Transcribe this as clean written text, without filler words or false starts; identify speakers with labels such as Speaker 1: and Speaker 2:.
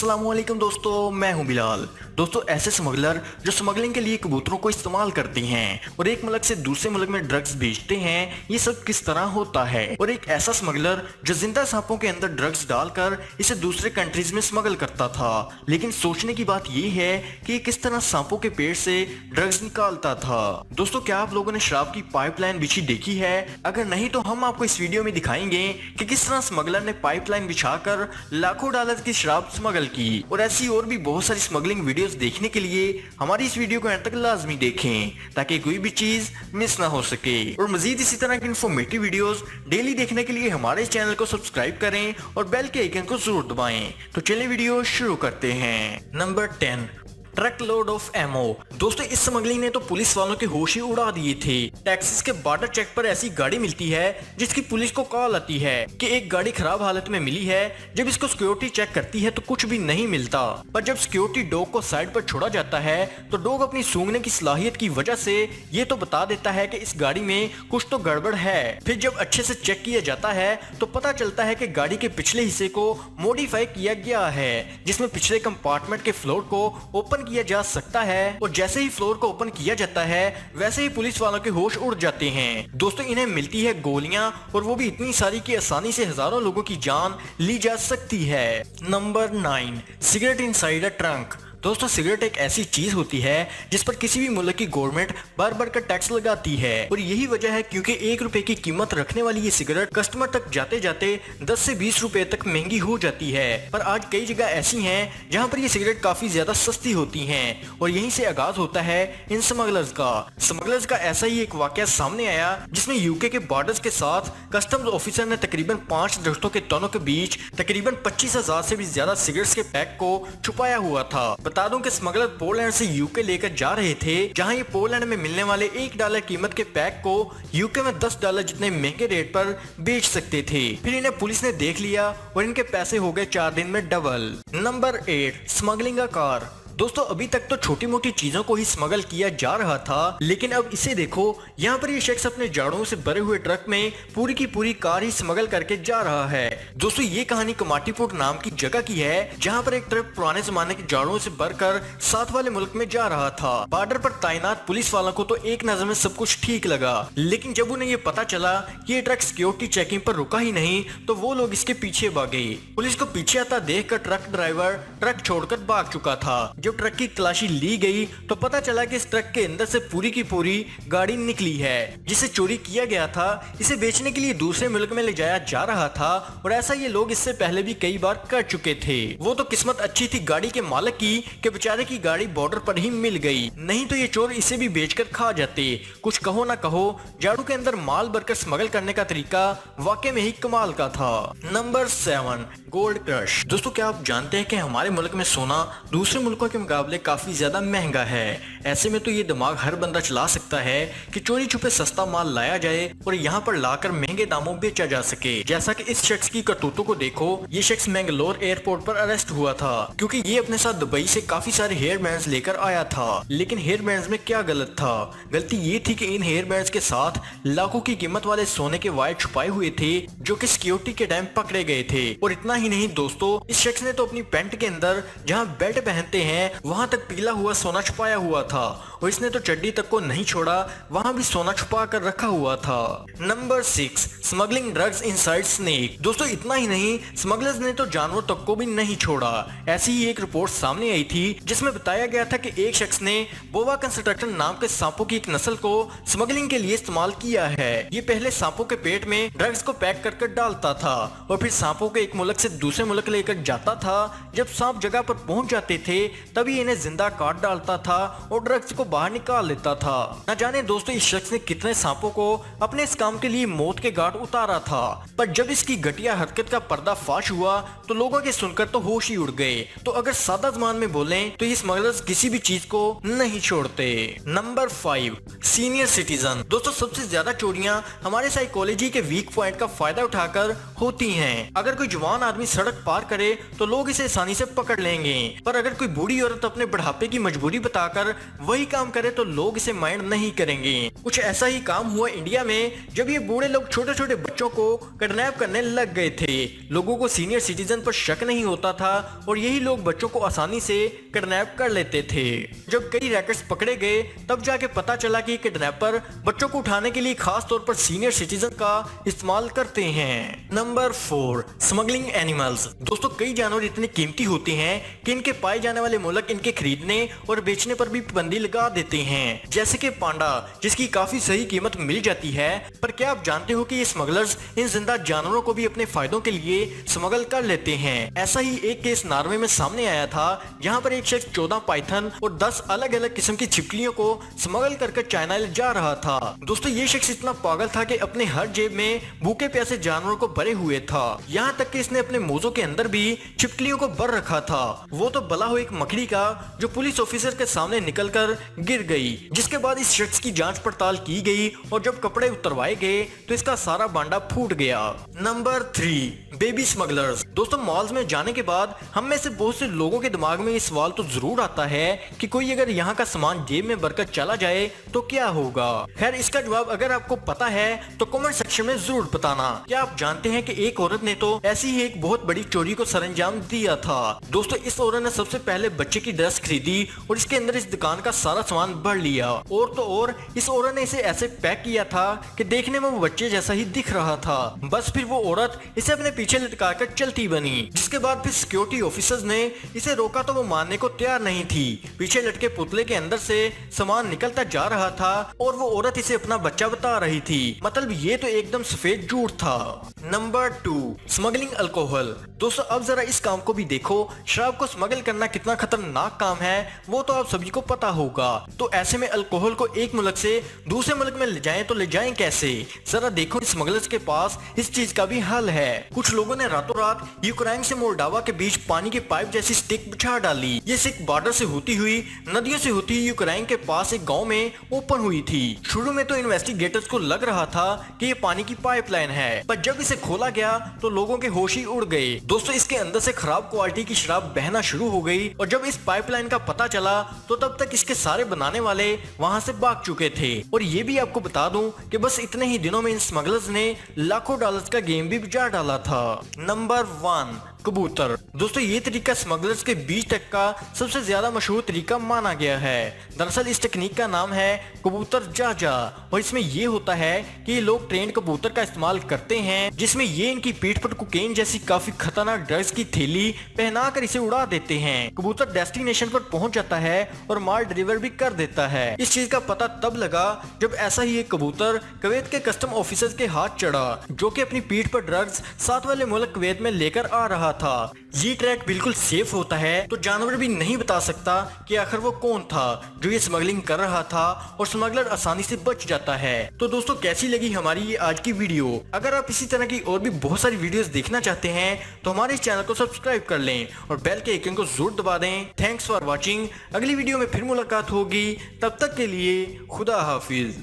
Speaker 1: अस्सलाम वालेकुम दोस्तों, मैं हूं बिलाल। दोस्तों, ऐसे स्मगलर जो स्मगलिंग के लिए कबूतरों को इस्तेमाल करते हैं और एक मुल्क से दूसरे मुल्क में ड्रग्स भेजते हैं, ये सब किस तरह होता है। और एक ऐसा स्मगलर जो जिंदा सांपों के अंदर ड्रग्स डालकर इसे दूसरे कंट्रीज में स्मगल करता था। लेकिन सोचने की बात ये है कि किस तरह सांपों के पेट से ड्रग्स निकालता था। दोस्तों, क्या आप लोगों ने शराब की पाइपलाइन बिछी देखी है? अगर नहीं तो हम आपको इस वीडियो में दिखाएंगे कि किस तरह स्मगलर ने पाइपलाइन बिछाकर लाखों डॉलर की शराब स्मगल की। और ऐसी और भी बहुत सारी स्मगलिंग वीडियोस देखने के लिए हमारी इस वीडियो को अंत तक लाजमी देखें ताकि कोई भी चीज मिस ना हो सके। और मजीद इसी तरह की इन्फॉर्मेटिव वीडियोस डेली देखने के लिए हमारे इस चैनल को सब्सक्राइब करें और बेल के आइकन को जरूर दबाएं। तो चलिए वीडियो शुरू करते हैं। नंबर 10, ट्रक लोड ऑफ एमओ। दोस्तों, इस स्मगलिंग ने तो पुलिस वालों के होश ही उड़ा दिए थे। टेक्सास के बॉर्डर चेक पर ऐसी गाड़ी मिलती है जिसकी पुलिस को कॉल आती है कि एक गाड़ी खराब हालत में मिली है। जब इसको सिक्योरिटी चेक करती है तो कुछ भी नहीं मिलता, पर जब सिक्योरिटी डॉग को साइड पर छोड़ा जाता है तो डॉग अपनी सूंघने की सलाहियत की वजह से ये तो बता देता है कि इस गाड़ी में कुछ तो गड़बड़ है। फिर जब अच्छे से चेक किया जाता है तो पता चलता है कि गाड़ी के पिछले हिस्से को मॉडिफाई किया गया है, जिसमें पिछले कंपार्टमेंट के फ्लोर को ओपन किया जा सकता है। और जैसे ही फ्लोर को ओपन किया जाता है वैसे ही पुलिस वालों के होश उड़ जाते हैं। दोस्तों, इन्हें मिलती है गोलियां, और वो भी इतनी सारी कि आसानी से हजारों लोगों की जान ली जा सकती है। Number 9, cigarette inside a trunk. दोस्तों, सिगरेट एक ऐसी चीज होती है जिस पर किसी भी मुल्क की गवर्नमेंट बार बार का टैक्स लगाती है, और यही वजह है क्योंकि 1 रुपए की कीमत रखने वाली ये सिगरेट कस्टमर तक जाते जाते 10 से 20 रुपए तक महंगी हो जाती है। पर आज कई जगह ऐसी हैं जहां पर ये सिगरेट काफी ज्यादा सस्ती होती हैं, और यहीं से आगाज होता है इन स्मगलर्स का ऐसा ही एक वाकया सामने आया जिसमें यूके के बॉर्डर्स के साथ कस्टम्स ऑफिसर ने तकरीबन 5 दरख्तों के तनों के बीच तकरीबन 25,000 से भी ज्यादा सिगरेट्स के पैक को छुपाया हुआ था। बता दूं कि स्मगलर पोलैंड से यूके लेकर जा रहे थे, जहां ये पोलैंड में मिलने वाले $1 कीमत के पैक को यूके में $10 जितने महंगे रेट पर बेच सकते थे। फिर इन्हें पुलिस ने देख लिया और इनके पैसे हो गए 4 दिन में double. Number 8, smuggling a car. दोस्तों, अभी तक तो छोटी मोटी चीजों को ही स्मगल किया जा रहा था, लेकिन अब इसे देखो, यहाँ पर ये शख्स अपने जाड़ों से भरे हुए ट्रक में पूरी की पूरी कार ही स्मगल करके जा रहा है। दोस्तों, ये कहानी कमाटीपुर नाम की जगह की है, जहाँ पर एक ट्रक पुराने जमाने के जाड़ों से भरकर साथ वाले मुल्क में जा रहा था। बॉर्डर पर तैनात पुलिस वालों को तो एक नजर में सब कुछ ठीक लगा, लेकिन जब उन्हें ये पता चला कि ये ट्रक सिक्योरिटी चेकिंग पर रुका ही नहीं तो वो लोग इसके पीछे भागे। पुलिस को पीछे आता देखकर ट्रक ड्राइवर ट्रक छोड़कर भाग चुका था। जब ट्रक की तलाशी ली गई तो पता चला कि इस ट्रक के अंदर से पूरी की पूरी गाड़ी निकली है जिसे चोरी किया गया था। इसे बेचने के लिए दूसरे मुल्क में ले जाया जा रहा था, और ऐसा ये लोग इससे पहले भी कई बार कर चुके थे। वो तो किस्मत अच्छी थी गाड़ी के मालिक की कि बेचारे की गाड़ी बॉर्डर पर ही मिल गई, नहीं तो ये चोर इसे भी बेचकर खा जाते। कुछ कहो ना कहो, जाड़ू के अंदर माल भरकर स्मगल करने का तरीका वाकई में ही कमाल का था। Number 7, gold crush. दोस्तों, क्या आप जानते हैं कि हमारे मुल्क में सोना दूसरे मुल्कों के मुकाबले काफी ज्यादा महंगा है। ऐसे में तो ये दिमाग हर बंदा चला सकता है कि चोरी छुपे सस्ता माल लाया जाए और यहाँ पर लाकर महंगे दामों बेचा जा सके। जैसा कि इस शख्स की करतूतों को देखो, ये शख्स मैंगलोर एयरपोर्ट पर अरेस्ट हुआ था क्योंकि ये अपने साथ दुबई से काफी सारे हेयर बैंड्स लेकर आया था। लेकिन हेयर बैंड्स में क्या गलत था? गलती ये थी कि इन हेयर बैंड्स के साथ लाखों की कीमत वाले सोने के वायर छुपाए हुए थे जो कि सिक्योरिटी के टाइम पकड़े गए थे। और इतना ही नहीं दोस्तों, इस शख्स ने तो अपनी पैंट के अंदर जहाँ बेल्ट पहनते हैं वहां तक पीला हुआ सोना छुपाया हुआ था, और इसने तो चड्डी तक को नहीं छोड़ा, वहां भी सोना छुपा कर रखा हुआ था। Number 6, smuggling drugs inside snake. दोस्तों, इतना ही नहीं, स्मगलर्स ने तो जानवर तक को भी नहीं छोड़ा। ऐसी ही एक रिपोर्ट सामने आई थी जिसमें बताया गया था कि एक शख्स ने बोवा कंस्ट्रक्टर नाम के सांपों की एक नस्ल को स्मगलिंग के लिए इस्तेमाल किया है। ये पहले सांपों के पेट में ड्रग्स को पैक कर डालता था और फिर सांपों को एक मुल्क से दूसरे मुल्क लेकर जाता था। जब सांप जगह पर पहुंच जाते थे तभी इन्हें जिंदा काट डालता था और ड्रग्स को बाहर निकाल लेता था। न जाने दोस्तों, इस शख्स ने कितने सांपों को अपने इस काम के लिए मौत के घाट उतारा था, पर जब इसकी घटिया हरकत का पर्दाफाश हुआ तो लोगों के सुनकर तो होश ही उड़ गए। तो अगर सादा ज़बान में बोलें तो ये स्मगलर्स किसी भी चीज को नहीं छोड़ते। Number 5, senior citizen. दोस्तों, सबसे ज्यादा चोरियां हमारे साइकोलॉजी के वीक पॉइंट का फायदा उठाकर होती हैं। अगर कोई जवान आदमी सड़क पार करे तो लोग इसे आसानी से पकड़ लेंगे, पर अगर कोई बूढ़ी औरत अपने बुढ़ापे की मजबूरी बताकर वही काम काम करे तो लोग इसे माइंड नहीं करेंगे। कुछ ऐसा ही काम हुआ इंडिया में जब ये बूढ़े लोग छोटे छोटे बच्चों को किडनैप करने लग गए थे। लोगों को सीनियर सिटीजन पर शक नहीं होता था और यही लोग बच्चों को आसानी से किडनैप कर लेते थे। जब कई रैकेट्स पकड़े गए तब जाके पता चला कि किडनैपर बच्चों को उठाने के लिए खास तौर पर सीनियर सिटीजन का इस्तेमाल करते हैं। Number 4, smuggling animals. दोस्तों कई जानवर इतने कीमती होते हैं कि इनके पाए जाने वाले मुल्क इनके खरीदने और बेचने पर भी पाबंदी लगा देते हैं, जैसे कि पांडा जिसकी काफी सही कीमत मिल जाती है। पर क्या आप जानते हो कि ये स्मगलर्स इन जिंदा जानवरों को भी अपने फायदों के लिए स्मगल कर लेते हैं। ऐसा ही एक केस नॉर्वे में सामने आया था जहां पर एक शख्स 14 पाइथन और 10 अलग अलग किस्म की छिपकलियों को स्मगल करके चाइना ले जा रहा था। दोस्तों ये शख्स इतना पागल था कि अपने हर जेब में भूखे प्यासे जानवरों को भरे हुए था, यहाँ तक कि इसने अपने मोजों के अंदर भी छिपकलियों को भर रखा था। वो तो भला हो एक मकड़ी का जो पुलिस ऑफिसर के सामने निकलकर गिर गई, जिसके बाद इस शख्स की जांच पड़ताल की गई और जब कपड़े उतरवाए गए तो इसका सारा बांडा फूट गया। Number 3, baby smugglers. दोस्तों मॉल्स में जाने के बाद हम में से बहुत से लोगों के दिमाग में ये सवाल तो जरूर आता है कि कोई अगर यहाँ का सामान जेब में भरकर चला जाए तो क्या होगा। खैर इसका जवाब अगर आपको पता है तो कमेंट सेक्शन में जरूर बताना। क्या आप जानते हैं कि एक औरत ने तो ऐसी ही एक बहुत बड़ी चोरी को सरंजाम दिया था। दोस्तों इस औरत ने सबसे पहले बच्चे की ड्रेस खरीदी और इसके अंदर इस दुकान का सारा सामान भर लिया, और तो और इस औरत ने इसे ऐसे पैक किया था कि देखने में वो बच्चे जैसा ही दिख रहा था। बस फिर वो औरत इसे अपने पीछे लटका कर चलती बनी, जिसके बाद फिर सिक्योरिटी ऑफिसर्स ने इसे रोका तो वो मानने को तैयार नहीं थी। पीछे लटके पुतले के अंदर से सामान निकलता जा रहा था और वो औरत इसे अपना बच्चा बता रही थी। मतलब ये तो एकदम सफेद झूठ था। Number 2, smuggling alcohol. दोस्तों अब जरा इस काम को भी देखो, शराब को स्मगल करना कितना खतरनाक काम है वो तो आप सभी को पता होगा। तो ऐसे में अल्कोहल को एक मुल्क से दूसरे मुल्क में ले जाएं तो ले जाएं कैसे। जरा देखो स्मगलर्स के पास इस चीज का भी हल है। कुछ लोगों ने रातों रात यूक्रेन से मोल्डोवा के बीच पानी के पाइप जैसी स्टिक बिछा डाली। ये स्टिक बॉर्डर से होती हुई नदियों से होती हुई यूक्रेन के पास एक गाँव में ओपन हुई थी। शुरू में तो इन्वेस्टिगेटर्स को लग रहा था कि ये पानी की पाइपलाइन है, पर जब इसे खोला गया तो लोगों के होश ही उड़ गए। दोस्तों इसके अंदर से खराब क्वालिटी की शराब बहना शुरू हो गई और जब इस पाइपलाइन का पता चला तो तब तक इसके सारे बनाने वाले वहां से भाग चुके थे। और ये भी आपको बता दूं कि बस इतने ही दिनों में इन स्मगलर्स ने लाखों डॉलर्स का गेम भी बिगाड़ डाला था। नंबर 1, कबूतर। दोस्तों ये तरीका स्मगलर्स के बीच तक का सबसे ज्यादा मशहूर तरीका माना गया है। दरअसल इस टेक्निक का नाम है कबूतर जाजा और इसमें ये होता है कि ये लोग ट्रेंड कबूतर का इस्तेमाल करते हैं, जिसमें ये इनकी पीठ पर कोकेन जैसी काफी खतरनाक ड्रग्स की थैली पहनाकर इसे उड़ा देते हैं। कबूतर डेस्टिनेशन पर पहुंच जाता है और माल डिलीवर भी कर देता है। इस चीज का पता तब लगा जब ऐसा ही एक कबूतर कुवैत के कस्टम ऑफिसर्स के हाथ चढ़ा, जो कि अपनी पीठ पर ड्रग्स साथ वाले मुल्क कुवैत में लेकर आ रहा था। ये ट्रैक बिल्कुल सेफ होता है तो जानवर भी नहीं बता सकता कि आखिर वो कौन था जो ये स्मगलिंग कर रहा था और स्मगलर आसानी से बच जाता है। तो दोस्तों कैसी लगी हमारी ये आज की वीडियो। अगर आप इसी तरह की और भी बहुत सारी वीडियोस देखना चाहते हैं तो हमारे इस चैनल को सब्सक्राइब कर लें और बेल के आइकन को जरूर दबा दें। Thanks for watching. अगली वीडियो में फिर मुलाकात होगी, तब तक के लिए खुदा हाफिज।